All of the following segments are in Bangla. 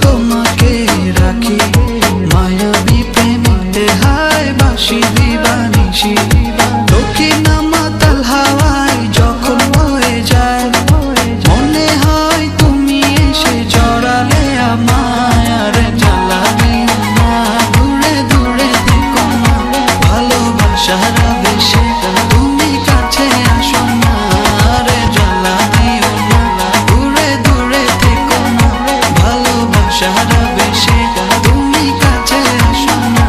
তোমাকে রাখি মায়াবী প্রেমেতে হায় বাসি দিবানিশি দক্ষিণ মাতাল হাওয়ায় যখন বয়ে যায় মনে হয় তুমি এসে জড়ালে আমায় আর জ্বালা দিও না দূরে দূরে থেকো না ভালোবাসার আবেশে তুমি কাছে আসো না আর জ্বালা দিও না দূরে দূরে থেকো না ভালোবাসার আবেশে তুমি কাছে আসো না।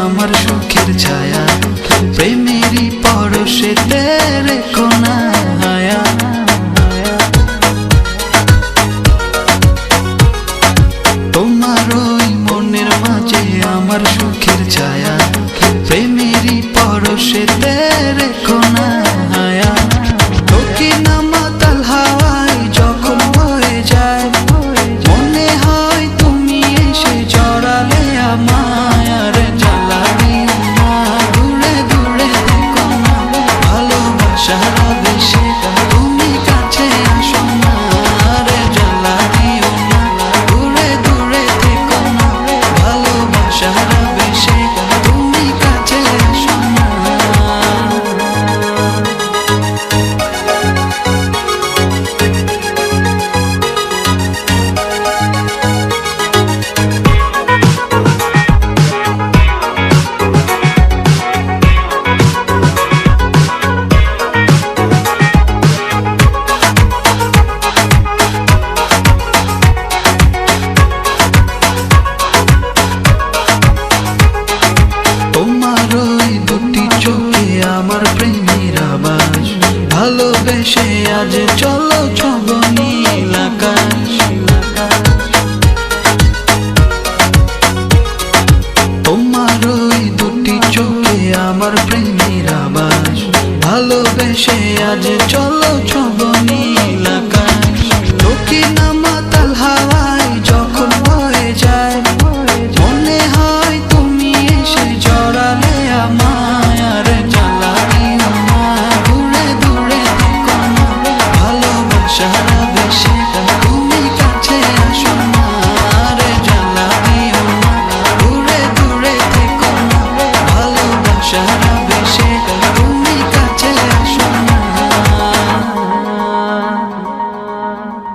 আমার সুখের ছায়া প্রেমেরই পরশে রেখো না হায়া তোমার ওই মনের মাঝে আমার সুখের ছায়া প্রেমেরই পরশে রেখো না হায়া দক্ষিণ মাতাল হাওয়ায় যখন বয়ে যায় মনে হয় তুমি এসে জড়ালে আমায় আর জ্বালা দিও না দূরে দূরে থেকো না ভালোবাসার আবেশে তুমি কাছে আসো না আর জ্বালা দিও না দূরে দূরে থেকো না ভালোবাসার আবেশে তুমি কাছে আসো না। তোমার ওই দুটি চোখে আমার প্রেমের আবাস ভালোবেসে আজ চলো ছব নীল আকাশ তোমার ওই দুটি চোখে আমার প্রেমের আবাস ভালোবেসে আজ চলো ছব নীল আকাশ দক্ষিণ মাতাল হাওয়ায় যখন বয়ে যায় মনে হয় তুমি এসে জড়ালে আমায় আর জ্বালা দিও না দূরে দূরে থেকো না ভালোবাসার